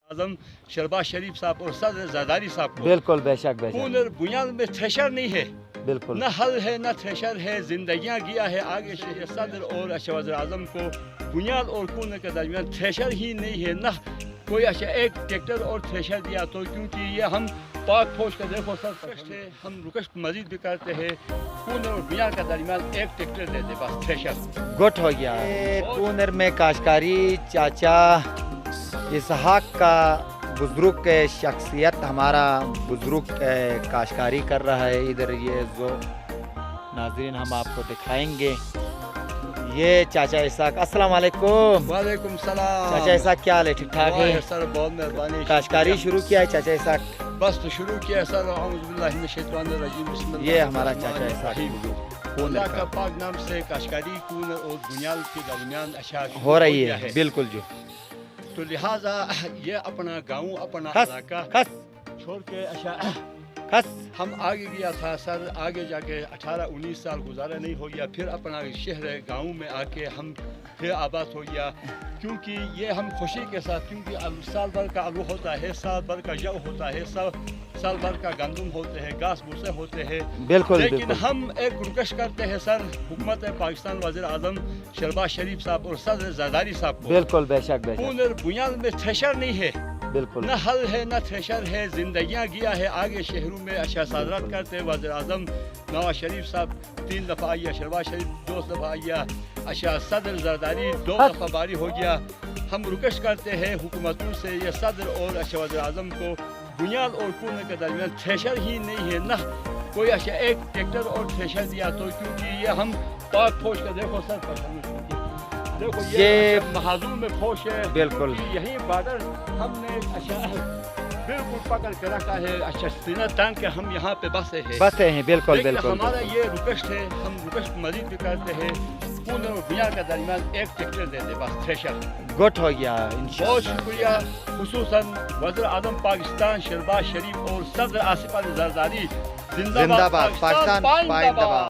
आजम शहबाज शरीफ साहब और सदर जरदारी साहब को बिल्कुल बेशक बेशक कूनर बुनियाद में थ्रेशर नहीं है, बिल्कुल न हल है न थ्रेशर है, जिंदगियां गया है आगे से सदर और वज़ीर आज़म को बुनियाद और कूनर के दरमियान थ्रेशर ही नहीं है, न कोई एक ट्रैक्टर और थ्रेशर दिया तो, क्योंकि ये हम पाक फौज का देखो सर है, हम रुकश मजीद भी करते हैं, कूनर और बुनियाद के दरमियान एक ट्रैक्टर दे दे बस थ्रेशर। गुट हो गया। कूनर में काश्तकारी चाचा इसहाक का बुजुर्ग शख्सियत, हमारा बुजुर्ग काश्तकारी कर रहा है। इधर ये जो नाज़रीन हम आपको दिखाएंगे, ये चाचा इसहाक। अस्सलाम वालेकुम। वालेकुम सलाम। चाचा इसहाक क्या हाल है? ठीक ठाक है सर, बहुत मेहरबानी। काश्तकारी शुरू किया है चाचा इसहाक? बस तो शुरू किया सर। औज़ुबिल्लाहिमिनश्शैतानिर्रजीम, ये हमारा चाचा इसहाक अल्लाह का पाक नाम से काश्तकारी कूनर और बुनियाद के दरमियान अच्छा हो रही है। बिल्कुल जो, तो लिहाजा ये अपना गाँव अपना खस इलाका खस छोड़ के अच्छा खस हम आगे गया था सर। आगे जाके 18-19 साल गुजारा नहीं हो गया, फिर अपना शहर गाँव में आके हम फिर आबाद हो गया, क्योंकि ये हम खुशी के साथ, क्योंकि साल भर का आलू होता है, साल भर का जौ होता है, साल भर का गंदम होते हैं, घास भूसे होते हैं। बिल्कुल लेकिन बिल्कुल हम एक रुकश करते हैं सर, हुकूमत पाकिस्तान वज़ीर आज़म शहबाज शरीफ साहब और सदर जरदारी साहब को बिल्कुल बेशक बेशक कूनर बुनियाद में थ्रेशर नहीं है, बिल्कुल न हल है न थ्रेशर है, जिंदगियां गया है आगे शहरों में अच्छा सादरात करते हैं। वज़ीर आज़म नवाज शरीफ साहब 3 दफ़ा आया, शहबाज शरीफ 2 दफ़ा आया, अच्छा सदर जरदारी 2 दफ़ा बारी हो गया। हम रुकश करते हैं हुकूमतों से, ये सदर और अच्छा वज़ीर आज़म को बुनियाद और कूनर के दरमियान थ्रेशर ही नहीं है, न कोई अच्छा एक ट्रैक्टर और थ्रेशर दिया तो, क्योंकि ये हम पाक फौज का देखो सर, देखो ये महाजूर में फौज है। बिल्कुल यही बॉर्डर हमने अच्छा बिल्कुल पकड़ के रखा है, अच्छा सीना तान के हम यहाँ पे बसे हैं। बिल्कुल लेकिन बिल्कुल हमारा ये रुकश है, हम रुकश मजीद भी करते हैं, कूनर और बुनियाद के दरमियान एक ट्रैक्टर दे दे बस थ्रेशर। गुट हो गया बहुत इंशाअल्लाह। शुक्रिया, खुसूसन वज़ीर आज़म पाकिस्तान शहबाज शरीफ और सदर आसिफ अली जरदारी। जिंदाबाद पाकिस्तान, जिंदाबाद।